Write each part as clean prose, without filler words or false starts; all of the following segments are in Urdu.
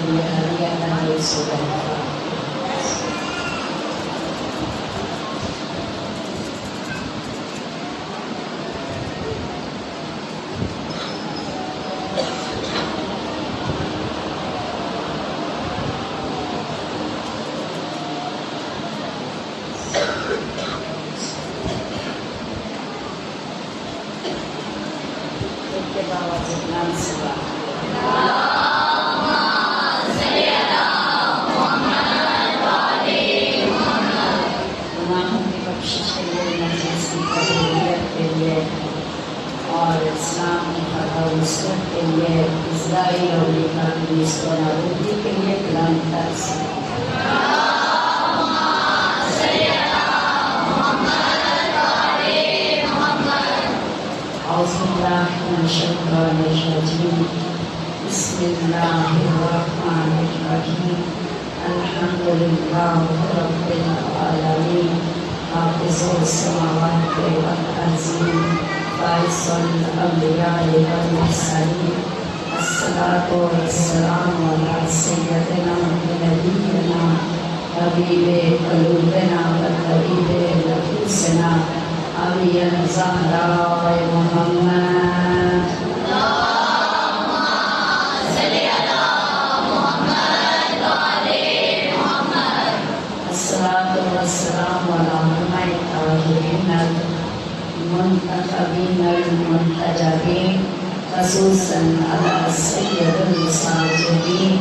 لیے ہدیہ نہ سو اور اسلام کی فتح و نصرت کے لیے اسرائیل اور امریکہ کی نصرت و نابودی کے لیے کلام ترس اعوذ باللہ من الشیطان الرجیم بسم اللہ الرحمن الرحیم الحمد للہ رب العالمین حافظ السماوات والارضین باعث الانبیاء والمرسلین الصلاۃ والسلام علی سیدنا نبینا حبیب قلوبنا وطبیب نفوسنا ابی الزہراء محمد الصلاۃ والسلام علی الطاہرین المنتخبین المنتجبین خصوصاً علی سید الساجدین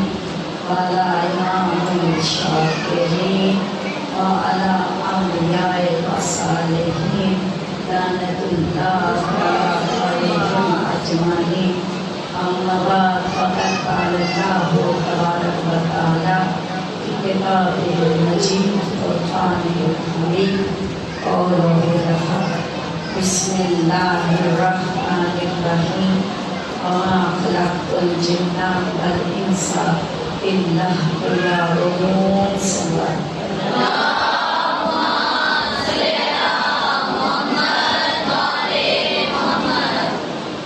وعلی امام الشاکرین وعلی انبیاء وصالحین لعنت اللہ علیہم اجمعین اما بعد فقد قال اللہ تبارک و تعالی کتابہ المجید فرقانہ الحمید قولہ الحق بسم اللہ الرحمن الرحیم وما خلقت الجن والانس الا ليعبدون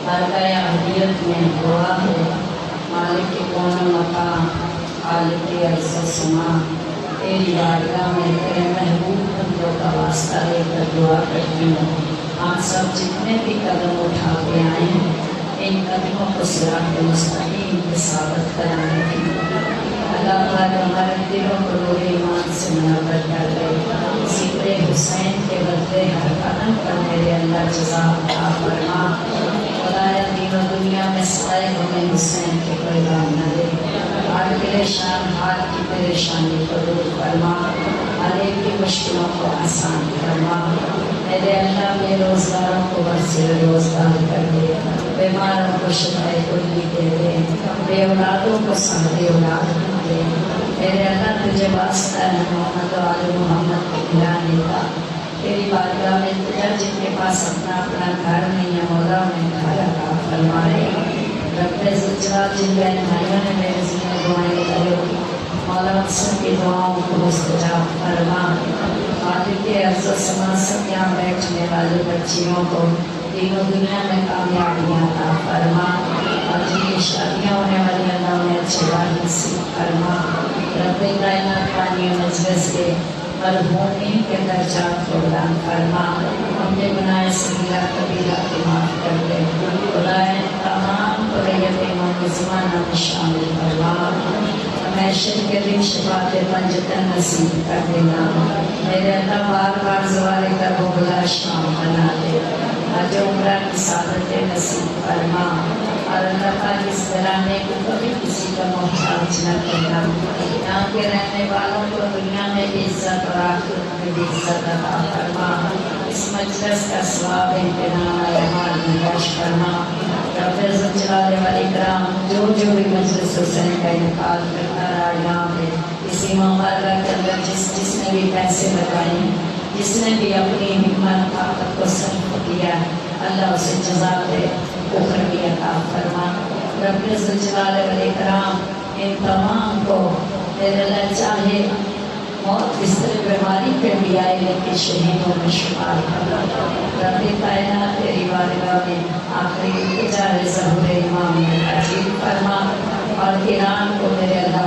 برکہ اہلیت میں دعا ہے مالک کون مقام خالق عرض و سما تیری بارگاہ میں تیرے محبوب بندوں کا واسطہ لے کر دعا کرتی ہوں آپ سب جتنے بھی قدم اٹھا کے آئے ہیں ان قدموں کو صراط مستقیم پہ ثابت کرانے کی اللہ تعالیٰ ہمارے دلوں کو نور ایمان سے منور کر دے ذکر حسین کے بدلے ہر قدم پر میرے اللہ جزا عطا فرما خدایا دین و دنیا میں سائے ہمیں حسین کے پیغام نہ دے حال پریشان حال کی پریشانی کو دور فرما ہر ایک کی مشکلوں کو آسان فرما میرے اللہ میں روزگاروں کو وسیع روزگار کر دے بیماروں کو شفائے کلی دے دے بے اولادوں کو صحیح اولاد دے میرے اللہ تجھے واسطہ ہے محمد و آل محمد کو کھلانے کا تیری بارگاہ میں تجھے جن کے پاس اپنا گھر نہیں ہے مولا میں گھر عطا فرمائے رب ذوالجلال جن بہن بھائیوں نے میرے ذمہ دعائیں کرے مولا سب کی دعاؤں کو مستجاب فرما خالق عرض و سما سب یہاں بیٹھنے والے بچیوں کو دین و دنیا میں کامیابیاں عطا فرما اور جن کی شادیاں ہونے والی اللہ انہیں اچھے بات نصیب فرما رب کائنات پانی مجلس کے مرحومین کے درجات کو بلند فرما ہم نے گناہ صغیرہ کبیرہ کو معاف کر دے خدائے تمام قریتوں کے زمانہ میں شامل فرما محشر کے دن شفاعت پنجتن نصیب کر دینا میرے اللہ بار بار زوال کر وہ بلا شام بنا دے حج عمرہ کی سعادت نصیب فرما اور اللہ پاک اس گھرانے کو کبھی کسی کا محتاج نہ کرنا یہاں کے رہنے والوں کو دنیا میں بھی عزت اور آخرت میں بھی عزت عطا فرما اس مجلس کا ثواب امتنان اعمال میں بخش فرما رب ذوالجلال والاکرام جو بھی مجلس حسین کا انعقاد کرتا رہا یہاں پہ اسی مبارکہ کے اندر جس نے بھی پیسے لگائے ہیں جس نے بھی اپنی ہمت طاقت کو صرف کیا اللہ اسے جزا دے اخر بھی عطا فرما رب ذوالجلال والاکرام ان تمام کو تیرے اللہ چاہے موت اس طرح بیماری پہ بھی آئے لیکن شہیدوں میں شمار کرنا رب کائنات تیری بارگاہ میں آخری اجازت ظہور امام میں عجیب فرما اور ایران کو میرے اللہ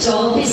24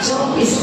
24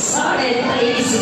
23.5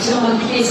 34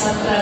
17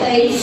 23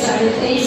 23.5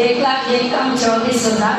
1,24,000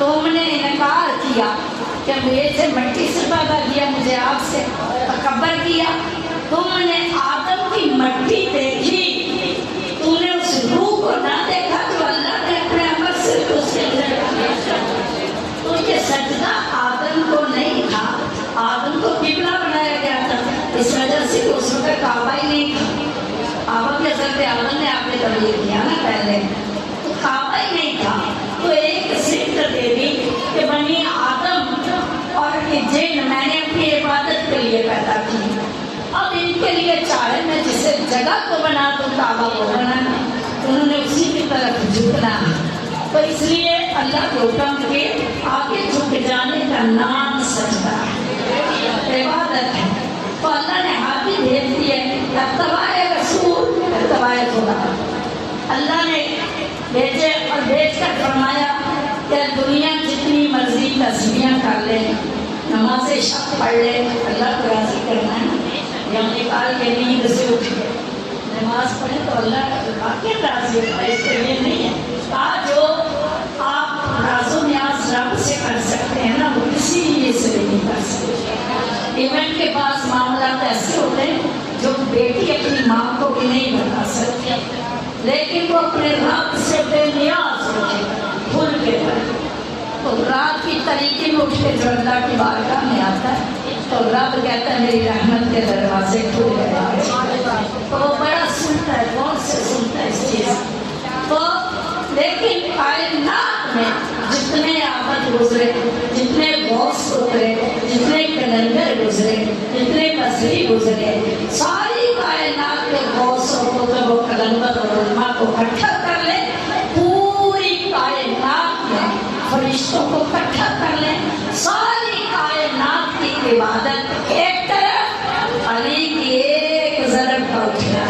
تم نے انکار کیا کہ مجھے سے مٹی سے پیدا کیا، مجھے آپ سے تکبر کیا. تم نے آدم کی مٹی دیکھی، تم نے اس روح کو نہ دیکھا جو اللہ نے اپنے عمل سے اس کے اندر کیا. تو یہ سجدہ آدم کو نہیں تھا، آدم کو قبلہ بنایا گیا تھا، اس وجہ سے اس وقت کعبہ ہی نہیں تھا. آدم کے حضرت آدم نے آپ نے تبلیغ کیا نا پہلے، تو کعبہ ہی نہیں تھا. تو ایک سمت دے دی کہ بنی آدم اور جن میں نے اپنی عبادت کے لیے پیدا کی، اب ان کے لیے چاہے میں جسے جگہ کو بنا دوں کعبہ کو بنانا، انہوں نے اسی کی طرف جھکنا. تو اس لیے اللہ کے حکم کے آگے جھک جانے کا نام سجدہ ہے، عبادت ہے. تو اللہ نے ہاتھی بھیج دیے، اتباع رسول اتباع خدا. اللہ نے بھیجے اور بھیج کر فرمایا کہ دنیا جتنی مرضی تسبیحاں کر لے، نماز شب پڑھ لے، اللہ کو راضی کرنا ہے. یا نکال کے نیند سے اٹھ کے نماز پڑھے تو اللہ واقعی راضی ہوتا ہے، اس کے لیے نہیں ہے. جو آپ راز و نیاز رب سے کر سکتے ہیں نا، وہ کسی لیے سے نہیں کر سکتے. ایون کے پاس معاملات ایسے ہوتے ہیں جو بیٹی اپنی ماں کو بھی نہیں بتا سکتی، لیکن وہ اپنے رب سے بے نیاز ہوتے بھول کے پڑھے. تو رات کی طریقے میں اٹھ کے جو اللہ کی بارگاہ میں آتا ہے تو رب کہتا ہے میری رحمت کے دروازے کھل گئے. تو وہ بڑا سنتا ہے، غور سے سنتا ہے اس چیز. تو لیکن کائنات میں جتنے آفت گزرے، جتنے غوث گزرے، جتنے کلندر گزرے، جتنے بصری گزرے، ساری کائنات کے غوثوں کو جب وہ کلندر اور علماء کو اکٹھا کر لے، پوری کائنات میں فرشتوں کو اکٹھا کر لیں، ساری کائنات کی عبادت ایک طرف، علی کی ایک ضرب کا اٹھنا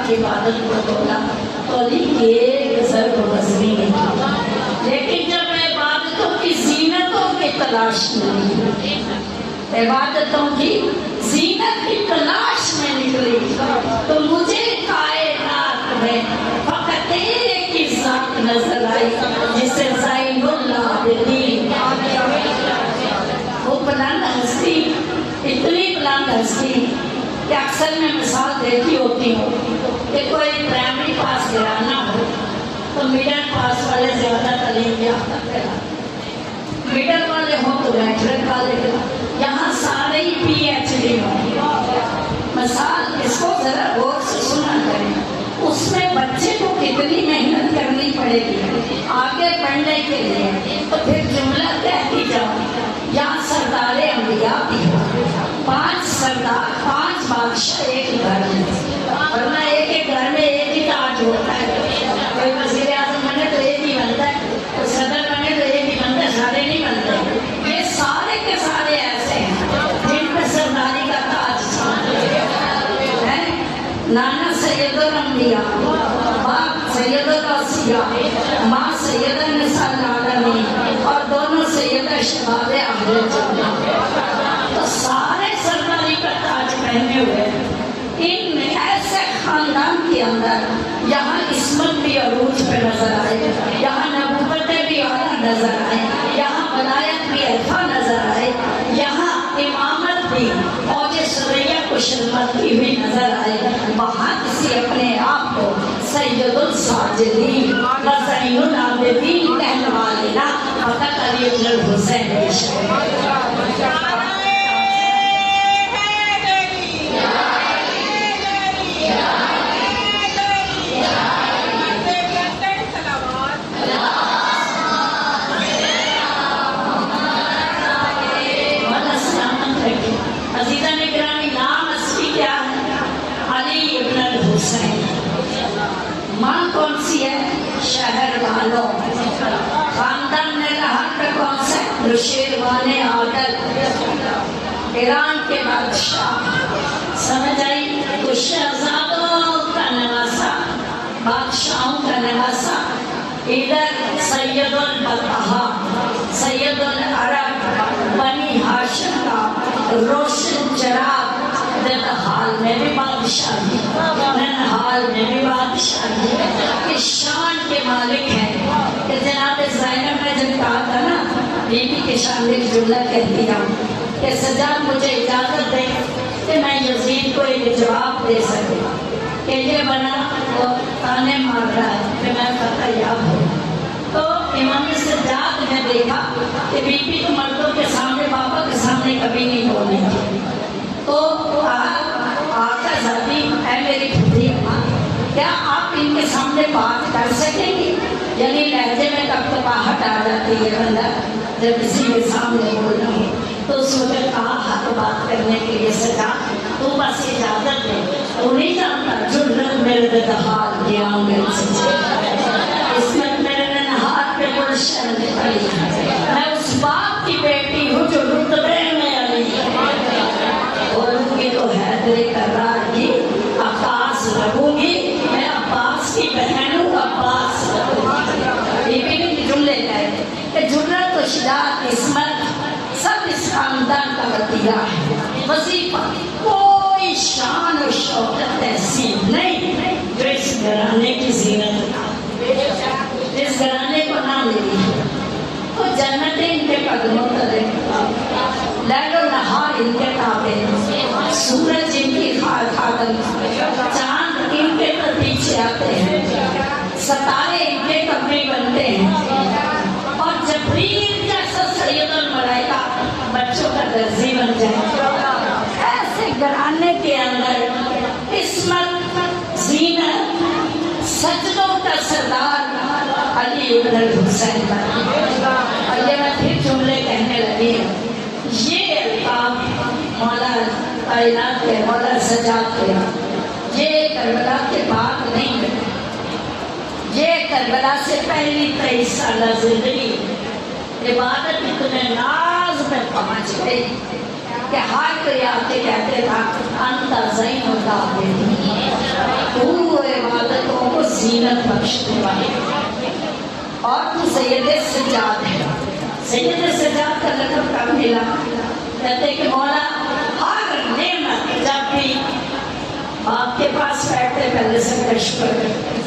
کی عبادت کو تولا تو علی کی ایک ضرب بزمی نہیں. لیکن جب عبادتوں کی زینتوں کی تلاش نہیں، عبادتوں کی زینت کی تلاش میں نکلی تو مجھے کائنات میں فقط ایک ہی ذات نظر آئی جسے زین العابدین، وہ بلند ہستی، اتنی بلند ہستی کہ اکثر میں مثال دیکھی ہوتی ہوں کہ کوئی پرائمری پاس گرانا ہو تو میڈل پاس والے زیادہ تعلیم یافتہ کہلاتے، میڈل والے ہوں تو میٹرک والے کہلاتے، یہاں سارے ہی پی ایچ ڈی ہوں. مثال اس کو ذرا غور سے سنا کریں، اس میں بچے کو کتنی محنت کرنی پڑے گی آگے بڑھنے کے لیے. تو پھر جملہ کہتی جاؤ یہاں سردار انبیاء بھی ہو، 5 سردار 5 بادشاہ ایک گھر میں، ورنہ ایک ایک گھر میں ایک ہی تاج ہوتا ہے. کوئی وزیر اعظم بنے تو ایک ہی بنتا ہے، کوئی صدر بنے تو ایک ہی بنتا ہے، سارے نہیں بنتے. یہ سارے کے سارے ایسے ہیں جن پہ سرداری کا تاج ہے. نانا سید الانبیاء، باپ سید الاوصیاء، ماں سید النساء العالمین، اور دونوں سید شباب اہل جنت. تو سارے سرداری کا تاج پہنے ہوئے. ان ایسے خاندان کے اندر یہاں عصمت بھی عروج پہ نظر آئے، یہاں نبوتیں بھی اعلیٰ نظر آئے، یہاں ولایت بھی عرفہ نظر آئے، یہاں امامت بھی اوج ثریا کو شرمندی ہوئی نظر آئے. وہاں کسی اپنے آپ کو سید الساجدین و زین العابدین کہنے والے نا فقط علی بن الحسین ماں کون سی ہے؟ شہر والوں. خاندان نے کہا کہ کون سے؟ نوشیروان عادل، ایران کے بادشاہ. سمجھ آئی؟ تو شہزادوں کا نواسا، بادشاہوں کا نواسا، ادھر سید البطحاء، سید العرب، بنی ہاشم کا روشن چراغ، ننہال میں بھی بادشاہی، ننہال میں بھی بادشاہی، کہ شان کے مالک ہیں۔ کہ جناب زینب نے جب کہا تھا نا، بی بی کے شان میں جملہ کہہ دیا کہ سجاد مجھے اجازت دے کہ میں یزید کو ایک جواب دے سکے، کہ یہ بنا وہ تانے مار رہا ہے کہ میں فتح یاب ہوں۔ تو امام سجاد نے دیکھا کہ بی بی تو مردوں کے سامنے، بابا کے سامنے کبھی نہیں بولنے کی، تو آقا ذاتی اے میری پھوپھی اماں، کیا آپ ان کے سامنے بات کر سکیں گی؟ یعنی لہجے میں کپکپاہٹ آ جاتی ہے بندہ جب کسی کے سامنے بولنا ہو، تو اس وقت کہا حق بات کرنے کے لیے سجاد تو بس اجازت دے، تو نہیں جانتا جرت میرے دہال کیا میرے سے عصمت میرے ننہار پہ گلشن پڑی، میں اس باپ کی بیٹی ہوں جو رتبے میں علی اور ان کی تو حیدر کرار کی عباس رہوں گی، میں عباس کی بہن ہوں، عباس رہوں گی۔ بی بی نے جملے کہے کہ جرت و شجاعت عصمت سب اس خاندان کا وطیرہ ہے، وظیفہ کوئی شان و شوکت ایسی نہیں جو اس گھرانے کی زینت تھا، اس گھرانے کو نہ ملی۔ تو جنتیں ان کے قدموں تلے، لیل و نہار ان کے تابع، سورج ان کی خادم، چاند ان کے پر پیچھے آتے ہیں، ستارے ان کے کمرے بنتے ہیں، اور جبریل جیسا سید الملائکہ بچوں کا درزی بن جائے۔ ایسے گھرانے کے اندر عصمت، زینت، سجدوں کا سردار علی ابن الحسین بن۔ اور یہ میں پھر جملے کہنے لگی ہوں، یہ القاب مولا کائنات کے، مولا سجاد کے، یہ کربلا کے بعد نہیں ہے، یہ کربلا سے پہلی 23 سالہ زندگی عبادت اتنے ناز میں پہنچ گئی کہ ہر کوئی آ کے کہتے تھا انت زین العابدین، تو عبادتوں کو زینت بخشنے والی، اور تو سید سجاد ہے۔ سید سجاد کا لقب کب ملا؟ کہتے کہ مولا ہر نعمت، جب بھی باپ کے پاس بیٹھتے پہلے سجدہ شکر کرتے،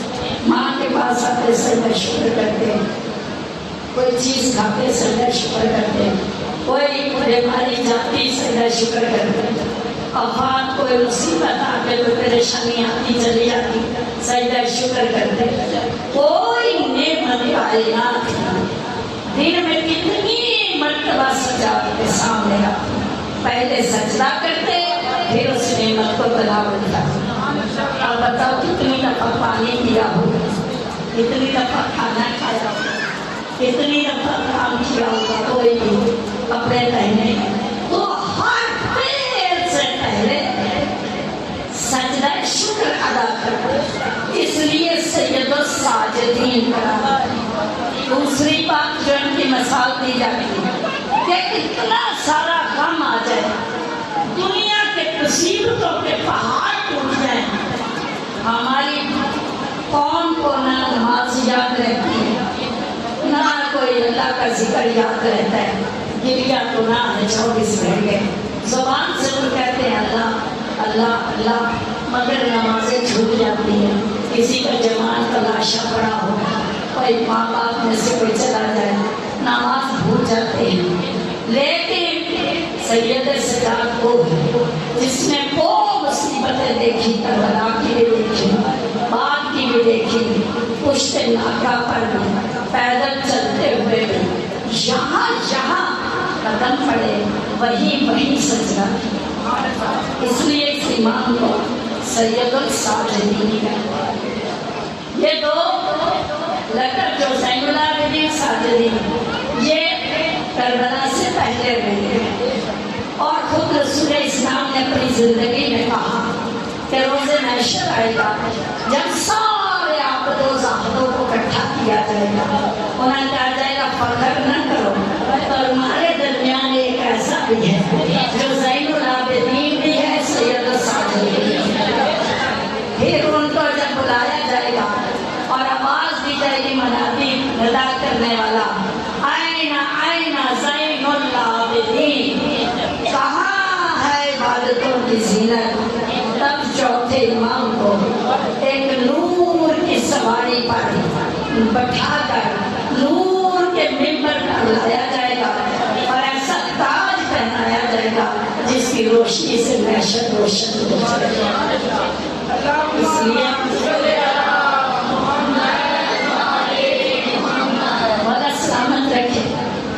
ماں کے پاس آتے سجدہ شکر کرتے، کوئی چیز کھاتے سجدہ شکر کرتے، کوئی بیماری جاتی سجدہ شکر کرتے، آفات کوئی مصیبت آتے کوئی پریشانی آتی چلی جاتی سجدہ شکر کرتے۔ کوئی نعمت کائنات دن میں کتنی مرتبہ سجاد کے سامنے آتی، پہلے سجدہ کرتے پھر اس نعمت کو تلاوت کرتے۔ اب بتاؤ کتنی دفعہ پانی پیا ہو، کتنی دفعہ کھانا کھایا ہو، کتنی دفعہ کام کیا ہوگا، کوئی بھی کپڑے پہنے، تو ہر پیر سے پہلے سجدہ شکر ادا کرتے، اس لیے سید الساجدین کرا۔ دوسری بات جو ان کی مثال دی جاتی ہے کہ اتنا سارا غم آ جائے، دنیا کے مصیبتوں کے پہاڑ ٹوٹ جائیں، ہماری قوم کو نہ نماز یاد رہتی ہے، نہ کوئی اللہ کا ذکر یاد رہتا ہے، گریا تو نہ ہے 24 گھنٹے، زبان سے وہ کہتے ہیں اللہ اللہ اللہ، مگر نمازیں چھوٹ جاتی ہیں۔ کسی کا جوان کا لاشا پڑا ہو، کوئی ماں باپ میں سے کوئی چلا جائے، نماز بھول جاتے ہیں۔ لیکن سید سجاد وہ ہے جس نے وہ مصیبتیں دیکھی، کربلا کی بھی دیکھی، باغ کی بھی دیکھی، پشت ناکہ پر بھی، پیدل چلتے ہوئے بھی، جہاں جہاں قدم پڑے وہی سجدہ۔ اس لیے اس امام کو سید الساجدین کہتے ہیں۔ یہ دو لقب جو زین العابدین ساجدین، یہ کربلا سے پہلے ہوئے، اور خود رسول اسلام نے اپنی زندگی میں کہا کہ روز محشر آئے گا جب سارے عابد و زاہدوں کو اکٹھا کیا جائے گا، انہیں کہا جائے گا فخر نہ کرو، اور ہمارے درمیان ایک ایسا بھی ہے جو زین العابدین بھی ہے، سید الساجدین۔ فضیلت، تب چوتھے امام کو ایک نور کی سواری پر بٹھا کر نور کے ممبر پر لایا جائے گا اور ایسا تاج پہنایا جائے گا جس کی روشنی سے محشر روشن ہو جائے گا۔ اس لیے بڑا سلامت رکھے۔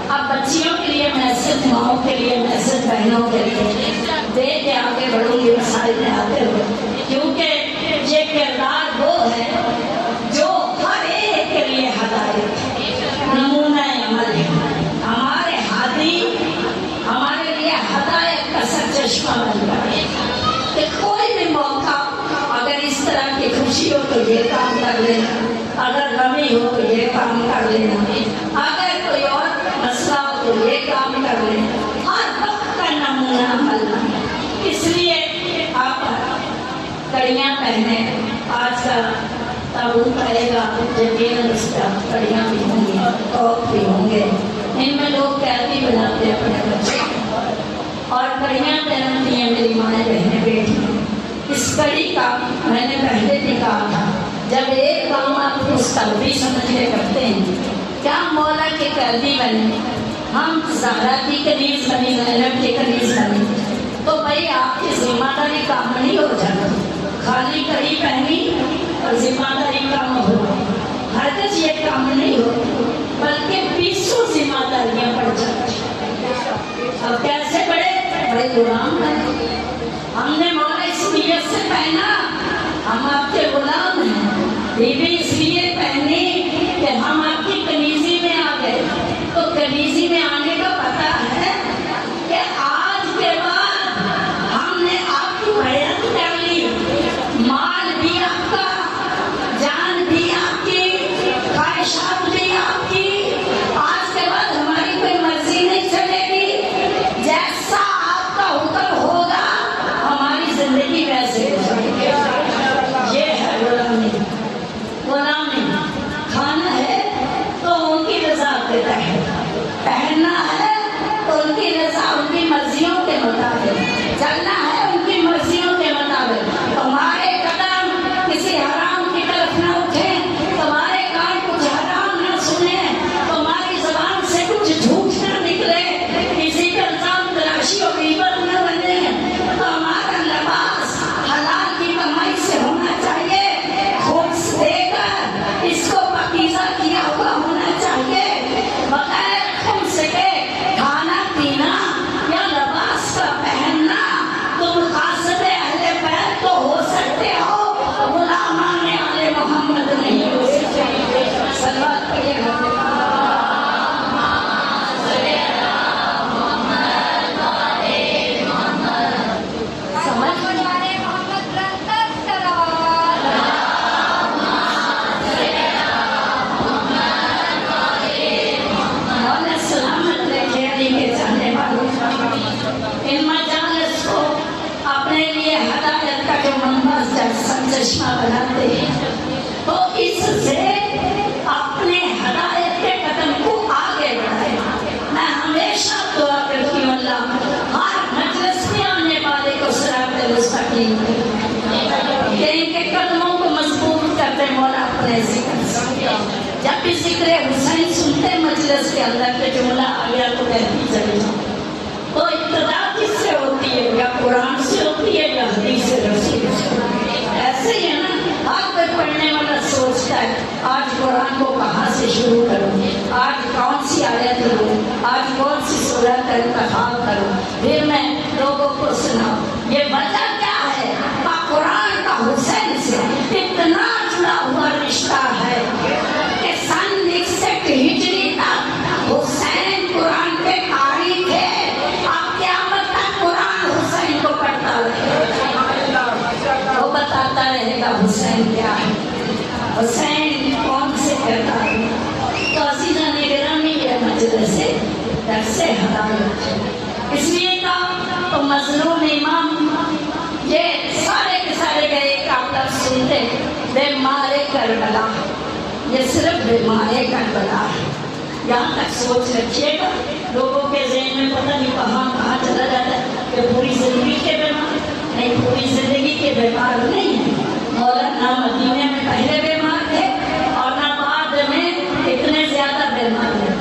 اب بچیوں کے لیے میسج، ماؤں کے لیے میسج، بہنوں کے لیے دے کے آگے بڑھوں گی مسائل میں آتے ہوئے، کیونکہ یہ کردار وہ ہے جو ہر ایک کے لیے ہدایت نمونہ عمل ہے۔ ہمارے ہادی ہمارے لیے ہدایت کا سرچشمہ بن گئے کہ کوئی بھی موقع اگر اس طرح کی خوشی ہو تو یہ کام کر لینا، اگر غمی ہو تو یہ کام کر لینا، اگر کوئی اور مسئلہ ہو تو یہ کام کر لینا، ہر وقت کا نمونہ عمل ہے۔ اس لیے آپ کڑیاں پہنے، آج کا تابوت آئے گا، یقیناً اس کا کڑیاں بھی ہوں گی، توق بھی ہوں گے، ان میں لوگ قیدی بناتے ہیں اپنے بچے اور کڑیاں پہنتی ہیں میری مائیں بہنیں بیٹی۔ اس کڑی کا میں نے پہلے بھی کہا تھا، جب ایک کام آپ مستقبی سمجھ کے کرتے ہیں، کیا مولا کے قیدی بنے، ہم زہرا کی کنیز بنی، زینب کی کنیز بنی، تو بھائی آپ کی ذمہ داری کام نہیں ہو جانا، خالی کڑی پہنی اور ذمہ داری کام ہو، ہرگز یہ کام نہیں ہو، بلکہ 20 ذمہ داریاں پڑ جاتی۔ اب کیسے بڑے بڑے غلام ہیں، ہم نے مولا اس نیت سے پہنا ہم آپ کے غلام ہیں، بیوی اس لیے پہنی کہ ہم آپ کی کنیزی میں آ گئے، تو کنیزی میں آنے کا پتہ ہے کہ آج کے بعد ہم نے آپ کی بیعت کر لی، مال بھی آپ کا، جان بھی آپ کی، خواہشات بھی آپ کی، آج کے بعد ہماری کوئی مرضی نہیں چلے گی، جیسا آپ کا حکم ہوگا ہماری زندگی ویسے ہو جائے گی۔ یہ ہے غلامی۔ غلامی کھانا ہے تو ان کی رضا کے تحت، پہننا ہے تو ان کی رضا، ان کی مرضیوں کے مطابق، چلنا ہے ان کی مرضیوں کے مطابق، تمہارے قدم کسی حرام کی طرف نہ اٹھیں، تمہارے کان کچھ حرام نہ سنیں، تمہاری زبان سے کچھ جھوٹ نہ نکلے، کسی کا الزام تلاشی و غیبت نہ بنے، تمہارا لباس حلال کی کمائی سے ہونا چاہیے، خبز دے کر اس کو پاکیزہ کیا ہوا ہونا چاہیے، بغیر خبز کے کھانا پینا یا لباس کا پہننا، تم قاصد اہل بیت تو ہو سکتے ہو، غلامان آل محمد نہیں ہو سکتے۔ صلوات پڑھیے گا۔ ان مجالس کو اپنے لیے ہدایت کا جو منبع سرچشمہ بناتے ہیں، تو اس سے اپنے ہدایت کے قدم کو آگے بڑھائیں۔ میں ہمیشہ دعا کرتی ہوں اللہ ہر مجلس میں آنے والے کو صراط مستقیم کہ ان کے قدموں کو مضبوط کرتے مولا اپنے ذکر سے۔ جب بھی ذکر حسین سنتے مجلس کے اندر کے جملہ آ گیا تو کہتی چلی جاؤ، تو ابتدا کس سے ہوتی ہے، یا قرآن سے ہوتی ہے یا حدیث رسول سے؟ ایسے ہی ہے نا، ہر کوئی پڑھنے والا سوچتا ہے آج قرآن کو کہاں سے شروع کروں، آج کون سی آیت لوں، آج کون سی سورہ کا انتخاب کروں، پھر میں لوگوں کو سناؤں۔ یہ وجہ کیا ہے؟ قرآن کا حسین سے اتنا جڑا ہوا رشتہ ہے کہ سن 61 ہجری تک حسین قرآن کے قاری تھے، اب قیامت تک قرآن حسین کو پڑھتا رہے، وہ بتاتا رہے گا حسین کیا ہے، حسین کون سے کرتا ہے۔ تو عزیزان گرامی یہ مجلس سے درس ہدایت، اس لیے تو مظلوم امام یہ سارے کے سارے گئے ایک آپ لفظ سنتے، بے مارے کربلا، یہ صرف بے مارے کربلا ہے۔ یہاں تک سوچ رکھیے گا، لوگوں کے ذہن میں پتہ نہیں کہاں چلا جاتا ہے کہ پوری زندگی کے بیمار نہیں، اپنی پوری زندگی کے بیمار نہیں ہیں. مولا نہ مدینے میں پہلے بیمار تھے اور نہ بعد میں اتنے زیادہ بیمار ہیں.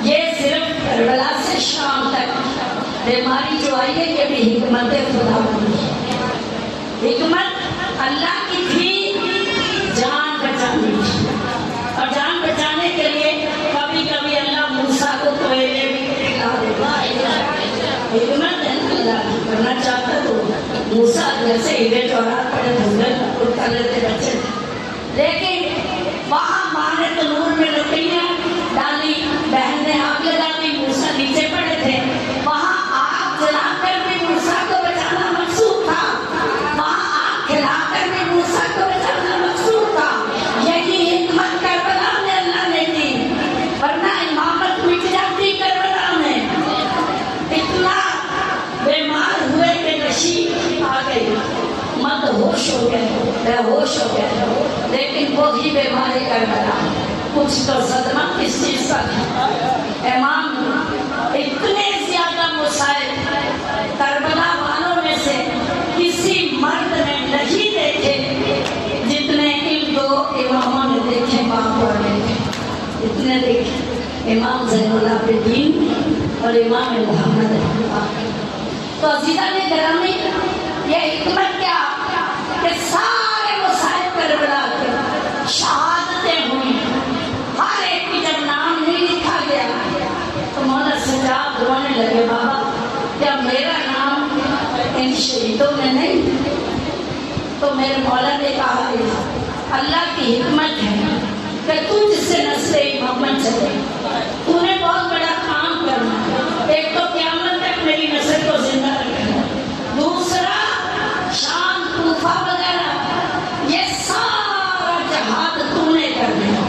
یہ صرف کربلا سے شام تک بیماری جو آئی ہے یہ بھی حکمت خدا بنی ہے. حکمت اللہ کی تھی جان بچانے کی، اور جان بچانے کے لیے کبھی کبھی اللہ موسیٰ کو کوئلے بھی کھلا دیتا ہے. حکمت ہے نا اللہ کی. کرنا چاہتا تو موسیٰ جیسے ہیرے جواہرات پڑے دھنگل اور کر لیتے بچے تھے، لیکن وہاں ماں نے تنور میں لکڑیاں ڈالی، بہن نے آگ لگا دی، موسیٰ نیچے پڑے تھے. وہاں آگ جلا کر بھی موسیٰ کو بچانا مقصود تھا، وہاں آگ کھلا کر بھی موسیٰ کو بچانا مقصود تھا. یہی حکمت کربلا میں اللہ نے دی، ورنہ امامت مٹ جاتی کربلا میں. اتنا بیمار ہوئے کہ نشیب آ گئی، مد ہوش ہو گئے، بے ہوش ہو گئے. لیکن وہی بیماری کربلا کچھ تو صدمہ کس چیز کا تھا. امام اتنے زیادہ مصائب کربلا والوں میں سے کسی مرد نے نہیں دیکھے جتنے ان دو اماموں نے دیکھے. باپ اور بیٹے اتنے دیکھے، امام زین العابدین اور امام محمد رحمہ. تو عزیزہ نے گرامی، یہ حکمت کیا کہ سارے مصائب کربلا کے شہادتیں ہوئی. ہر ایک کی جب نام نہیں لکھا گیا تو مولا سجاد رونے لگے، بابا کیا میرا نام ان شہیدوں میں نہیں؟ تو میرے مولا نے کہا اللہ کی حکمت ہے کہ تو جس سے نسل محمد چلے، تو نے بہت بڑا کام کرنا. ایک تو قیامت تک میری نسل کو زندہ رکھنا، دوسرا شام کوفہ وغیرہ یہ سارا جہاد تو نے کرنا.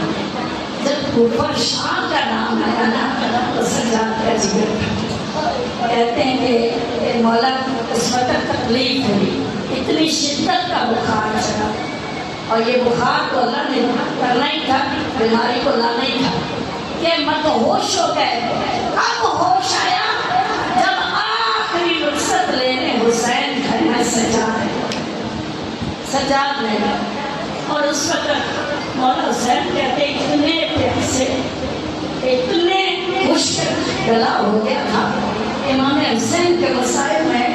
جب کوفہ شام کا نام آیا نا تو سجاد کا جگر کہتے ہیں کہ مولا اس وقت تکلیف ہوئی، اتنی شدت کا بخار چڑھا، اور یہ بخار تو اللہ نے کرنا ہی تھا، بیماری کو لانا ہی تھا کہ مت ہوش ہو گئے. اب ہوش آیا جب آخری رخصت لینے حسین گھر سجاد نے، اور اس وقت مولا حسین کہتے اتنے پیاسے اتنے خشک گلا ہو گیا تھا. امام حسین کے مسائل میں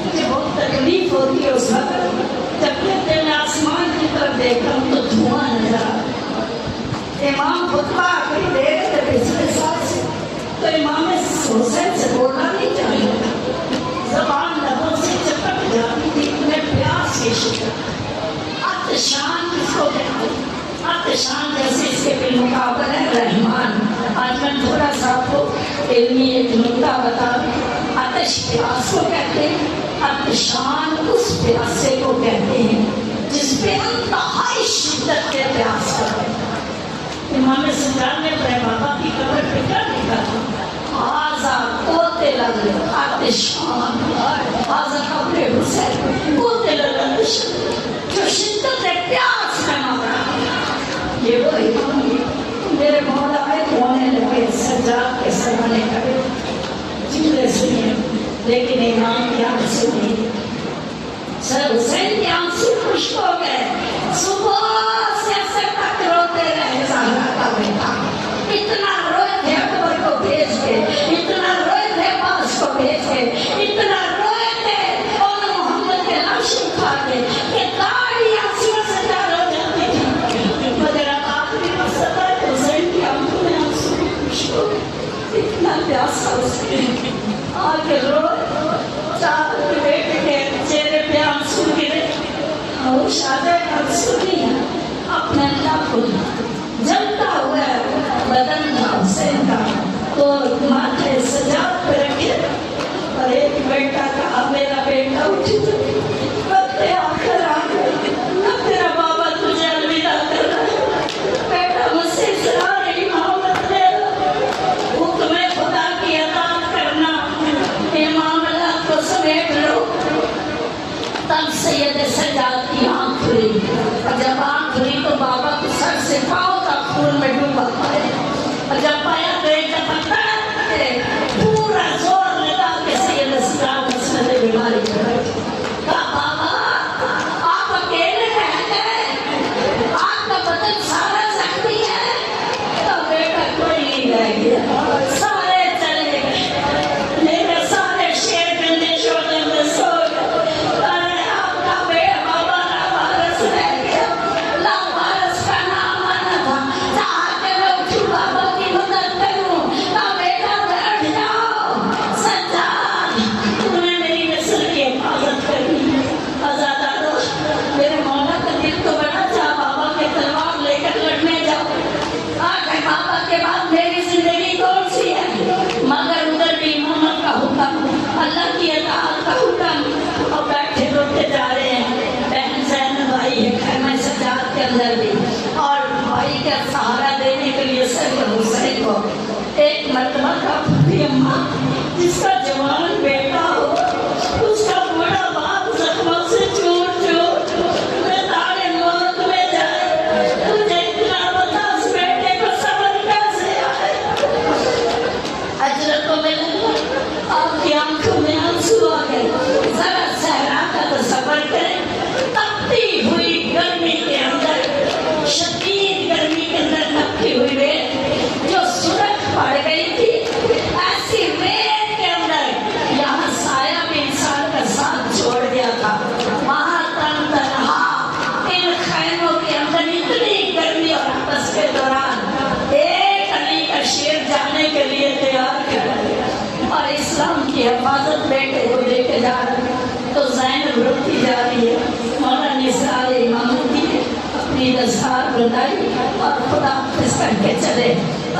مجھے بہت تکلیف ہوتی ہے اس وقت جب کہتے میں آسمان کی طرف دیکھتا ہوں تو دھواں نظر آتا. امام خطبہ آخری دے رہے تھے پچھلے سال سے، تو امام حسین سے بولنا نہیں چاہیے، زبان لبوں سے چپک جاتی تھی، اتنے پیاس کی شکر. عطشان کس کو کہتے ہیں؟ عطشان جیسے اس کے بالمقابل ہے رحمان. آج میں تھوڑا سا آپ کو علمی ایک نکتہ بتا دوں. عطش پیاس کو کہتے ہیں، عطشان اس پیاسے کو کہتے ہیں جس پہ انتہائی شدت کے پیاس کرتے ہیں. امام سجاد نے اپنے بابا کی قبر پہ کیا لکھا تھا؟ آزاد کوتے لگے عطشان، آزاد قبر حسین کوتے لگے جو شدت پیاس میں مارا. یہ وہ امام میرے مولا ہے رونے لگے سجاد کے سرانے کرے جملے سنیے، لیکن امام کی آنسو نہیں. سر حسین کی آنسو خشک ہو گئے. صبح سے تک روتے رہے زہرا کا بیٹا، اتنا روئے تھے اکبر کو بھیج کے، اتنا روئے تھے عباس کو بھیج کے، اتنا روئے تھے اور محمد کے لاش اٹھا کے کہ داڑھی آنسو سے تار ہو جاتی تھی. مگر آخری مقصد ہے حسین کی آنکھوں میں آنسو خشک ہو گئے. اتنا پیاسا حسین آ کے روئے، چاہت کے بیٹے کے چہرے پہ آنسو گرے. اور شادہ آنسو نہیں ہے، اپنے اللہ کو جلتا ہوا بدن تھا حسین کا، تو ماتھے سجاد پہ رکھے اور ایک بیٹا کہا میرا بیٹا اٹھ وقت آخر آ گئے، اب تیرا بابا تجھے الوداع کر رہا ہے. بیٹا مجھ سے اصرار ہے محمد نے حکم خدا کی اطاعت کرنا، ان معاملات کو سمیٹ لو. تب سید سجاد کی آنکھ کھلی، اور جب آنکھ کھلی تو بابا کو سر سے پاؤں تک خون میں ڈوبا پائے، اور جب پایا تو ایک دفعہ تڑپ کے پورا زور لگا کے سید سجاد مسئلے بیماری کر رہے. کہا بابا آنکھوں میں آنسو آ گئے. ذرا صحرا کا تصور کریں, تپتی ہوئی گرمی کے اندر, شدید گرمی کے اندر تپتی ہوئی ریت جو سرخ پڑ گئی تھی, ایسی ریت کے اندر یہاں سایہ بھی انسان کا ساتھ چھوڑ گیا تھا. وہاں تن تنہا ان خیموں کے اندر اتنی گرمی اور آپس کے دوران ایک علی کا شیر جانے کے لیے تیار کر اور اسلام کی حفاظت بیٹے کو لے کے جا رہے. تو زینب روتی جا رہی ہے. مولانا نثار امامتی نے اپنی دستار بندائی اور خدا حافظ کر کے چلے.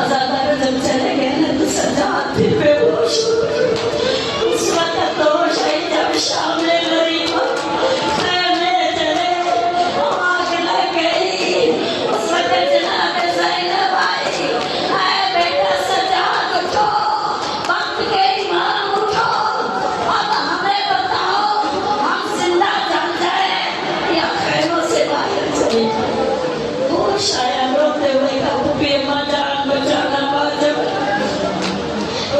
ازادار جب چلے گئے نا تو سجاد بھی بے ہوش ہو گئی. اس وقت ہوش آئی جب شام میں غریب خیمے چلے, آگ لگ گئی. اس وقت جناب زینب آئی, اے بیٹا سجاد اٹھو, وقت کے امام اٹھو, اب ہمیں بتاؤ ہم زندہ جان جائیں یا خیموں سے باہر چلے. ہوش آیا, روتے ہوئے کہا بھی اماں جان بچانا واجب.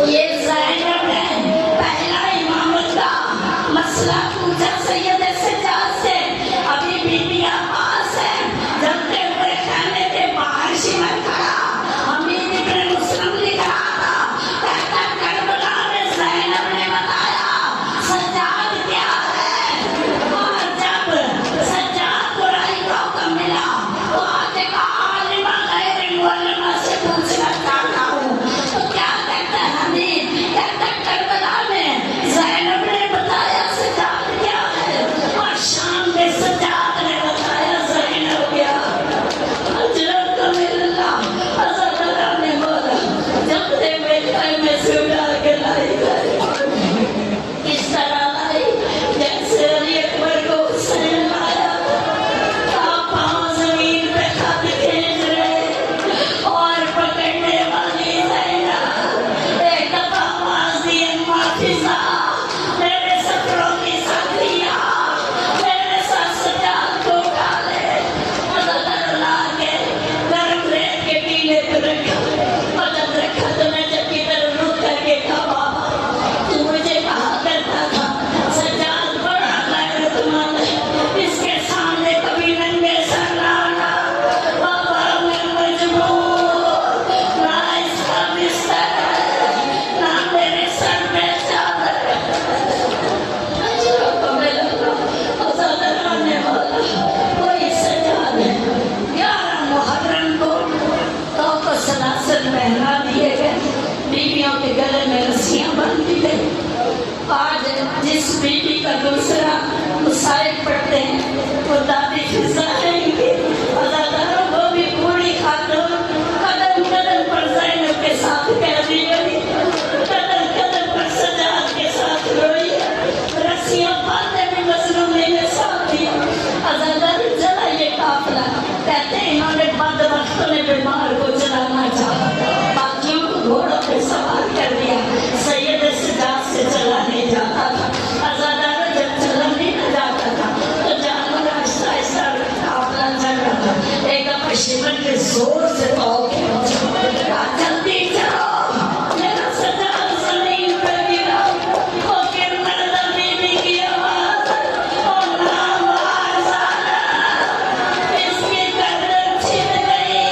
یہ زینب نے پہلا امامت کا مسئلہ پوچھا سید سجاد سے. ابھی بیبیاں پاس ہیں. جلتے ہوئے خیمے کے باہر شمر کھڑا حمید ابن مسلم لکھ رہا تھا, کہتا کربلا میں زینب نے بتایا سجاد کیا ہے. اور جب سجاد کو رائی کا حکم ملا تو آتے کا عالمہ غیر معلمہ سے پوچھنا چاہتا ہوں. تو کیا کہتا ہے حمید, کہتا کربلا میں زینب نے بتایا سجاد کیا ہے, اور شام میں سجاد نے بتایا زینب کیا. اجرت من اللہ, حضرت اللہ نے بولا جب سے میرے خیمے سے اٹھا کے لائی گئی. کس طرح لائی, جیسے علی اکبر کو حسین لایا تھا. پاؤں زمین پہ خط کھینچ رہے اور پکڑنے والی زینب ایک دفعہ آواز دی, اماں فضا میرے سفروں کی ساتھیاں میرے ساتھ سجاد کو اٹھا لے. حضرت اللہ کے گرم ریت کے ٹیلے پہ رکھا, اور جب رکھا تو میں جب کی طرف رک کر کے کہا بابا تو مجھے کہا کرتا تھا سجاد بڑا غیرت مند ہے, اس کے سامنے کبھی ننگے سر نہ آنا. بابا میں مجبور, نہ اس کا بستر ہے نہ میرے سر پہ چادر ہے. اجروں کو ملا حضرت اللہ نے بولا وہی سجاد ہے. 11 محرم کو تو سلاسل پہنا دیے گئے, بیویوں کے گلے میں رسیاں باندھ دی گئی. آج جس بیوی کا دوسرا مصائب پڑھتے ہیں وہ دادی فضا ہے گی. ازاداروں وہ بھی پوری خاتون قدم قدم پر زینب کے ساتھ قیدی بنی, قدم قدم پر سجاد کے ساتھ روئی, رسیاں باندھنے میں مظلومی نے ساتھ دیا. ازادار چلا یہ قافلہ, کہتے ہیں انہوں نے بد وقتوں نے بیمار کو چلانا چاہا, باقیوں کو گھوڑوں پہ سوار کر دیا. سید سجاد سے چلا نہیں جاتا تھا. ازادار جب چلا نہیں نہ جاتا تھا تو جانور آہستہ آہستہ قافلہ چل رہا تھا. ایک دفعہ شمر کے زور سے پاؤں کھینچا, جلدی چلو میرا سجاد زمین پہ گرا. وہ گرنے لگی بی کی آواز, اور نام آزادہ, اس کی گردن چھن گئی,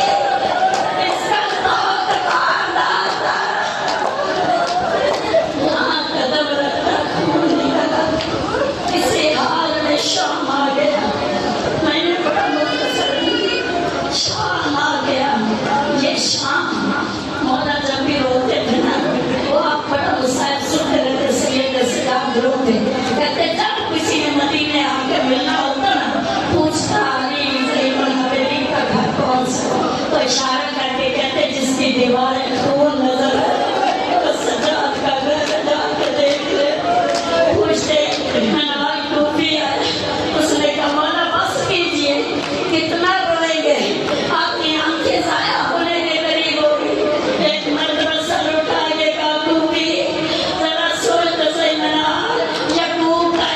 اس کا توت کھانا تھا. یہاں قدم رکھتا خون نکلا. اسی حال میں شام آ گیا. میں نے بڑا مختصر کی, شام آ گیا. یہ شام مولا جب بھی روتے تھے نا, وہ آپ بڑا مصائب سنتے رہتے, سید سجاد روتے کہتے جب کسی نے مدینے آ کے ملنا ہوتا نا, پوچھتا علی زین الحویلی کا گھر کون سا, تو اشارہ کر کے کہتے جس کی دیواریں خون نظر آئے وہ سجاد کا گھر جا کے دیکھ لے. پوچھتے نواز کوفی آئے, اس نے کہا مولا بس کیجئے, کتنا روئیں گے, آپ کی آنکھیں ضائع ہونے کے قریب ہوگی. ایک مرتبہ سر اٹھا کے کہا کوفی ذرا سوچ تو صحیح, یعقوب کا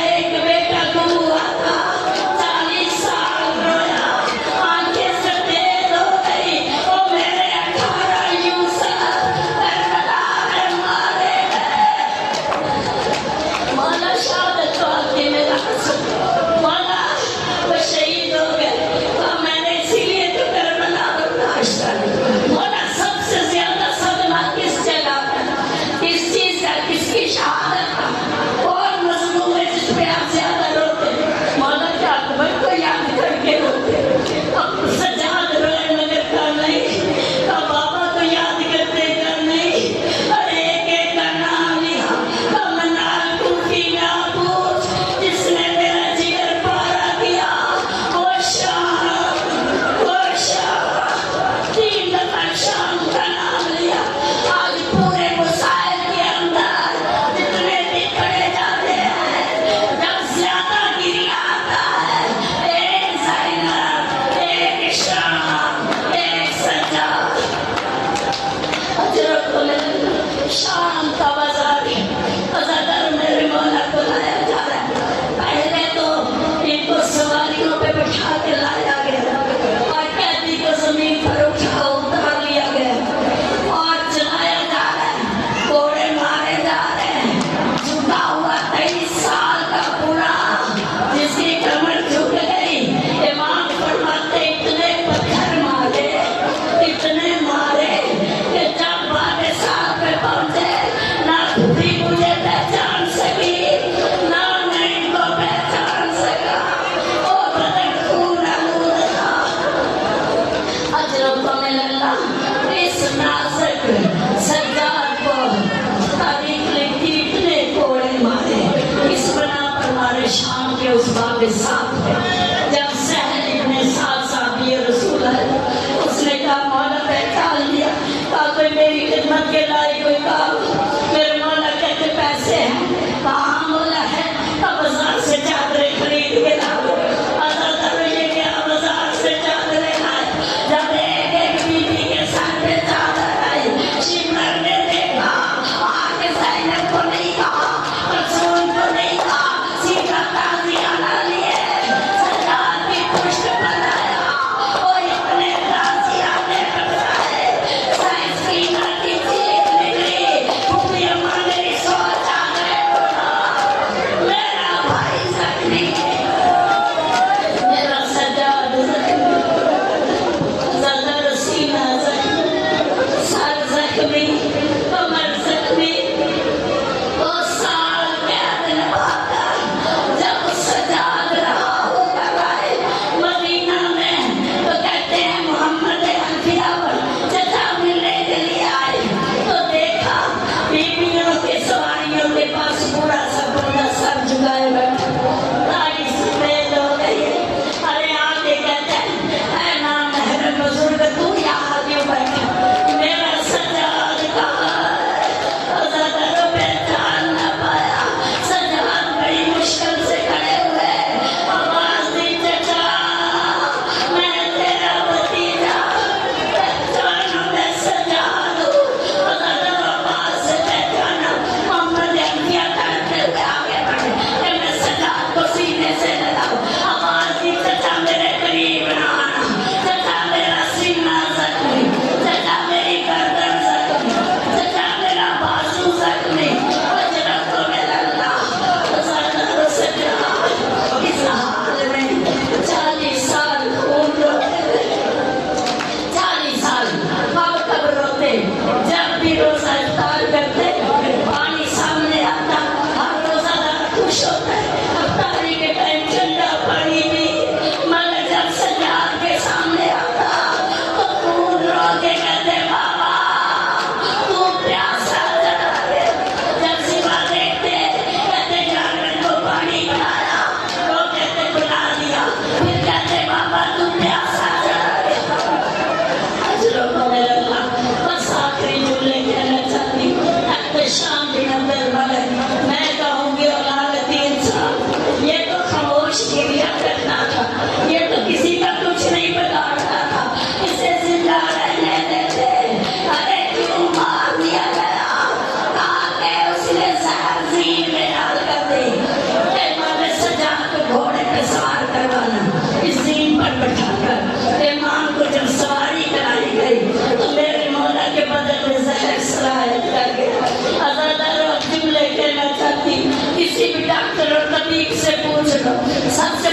کے اس باب ساتھ ہے. جب سہل ابن سعد صاحب یہ رسول ہے، اس نے کہا مولا پہچان لیا، کہا کوئی میری خدمت کے لائق کوئی کام. میرے مولا کہتے پیسے ہیں، کہاں مولا ہے، کہا بازار سے چادریں خرید کے لاؤ. حضرت یہ کیا بازار سے چادریں لائے. جب ایک ایک بیوی کے سر پہ چادر آئی، شمر نے دیکھا، آگے زینب کو نہیں کہا، رسول کو نہیں کہا، سیدھا تازیانہ لیے سجاد کی پشت پر آیا. وہ اتنے تازیانے بجائے سائنس کی ناٹی چیز نکلی. پھوپھی اماں میری سوچ آ گئے بولا میرا بھائی زخمی، میرا سجاد زخمی، زدر سینہ زخمی، سر زخمی، کمر زخمی. وہ سال قید نبھا کر جب سجاد رہا ہوگا رائے مدینہ میں، تو کہتے ہیں محمد انبیاء پر چچا ملنے کے لیے آئے تو دیکھا بیویوں کے سواریوں کے پاس پورا سا بندہ سر جھکائے بیٹھا، داڑھی سفید ہو گئی ہے. ارے آگے کہتے ہیں اے نامحرم بزرگ تو یہاں کیوں بیٹھا، میرا سجاد کہاں ہے. زدر پہچان نہ پایا، سجاد بڑی مشکل سے کھڑے ہوئے، آواز دی چچا میں تیرا بھتیجا پہچانو میں سجاد ہوں. زدر آواز سے پہچانا، محمد انبیاء کرتے ہوئے آگے بڑھے کہ میں سجاد کو سینے سے لگاؤ. آواز دی چچا میرے قریب نہ آنا، چچا میرا سینہ زخمی، چچا میری گردن زخمی، چچا میرا بازو زخمی. اجرت من اللہ. زدر سجاد اس حال میں 40 سال خون روتے رہے، 40 سال کب کب روتے. جب بھی روزہ افطار کرتے پانی سامنے آتا، ہر روزہ دار خوش ہوتا ہے. افطاری کے ٹائم ٹھنڈا پانی بھی، مگر جب سجاد کے سامنے آتا تو خون رو کے کہتے بابا تو پیاسا چلا گیا. جب سوا دیکھتے کہتے جانور کو پانی پلایا، وہ کہتے پلا دیا، پھر کہتے بابا تو پیاسا چلا گیا. اجروں کو مل اللہ. بس آخری جملے کہنا چاہتی ہوں. شام بن عبد الملک، میں کہوں گی عدالتی انسان، یہ تو خاموش گریا کرنا تھا، یہ تو کسی کا کچھ نہیں بگاڑتا تھا، اسے زندہ رہنے دیتے. ارے کیوں مار دیا گیا، کہا کہ اس نے زہر زین میں ڈال کر دی. امام سجاد کو گھوڑے پہ سوار کروانا، اس زین پر بٹھا کر امام کو جب سواری کرائی گئی تو میرے مولا کے بدن میں زہر سرایت کر گیا. زدر اور جملے کہنا چاہتی، کسی بھی ڈاکٹر اور طبیب سے پوچھ لو، سب سے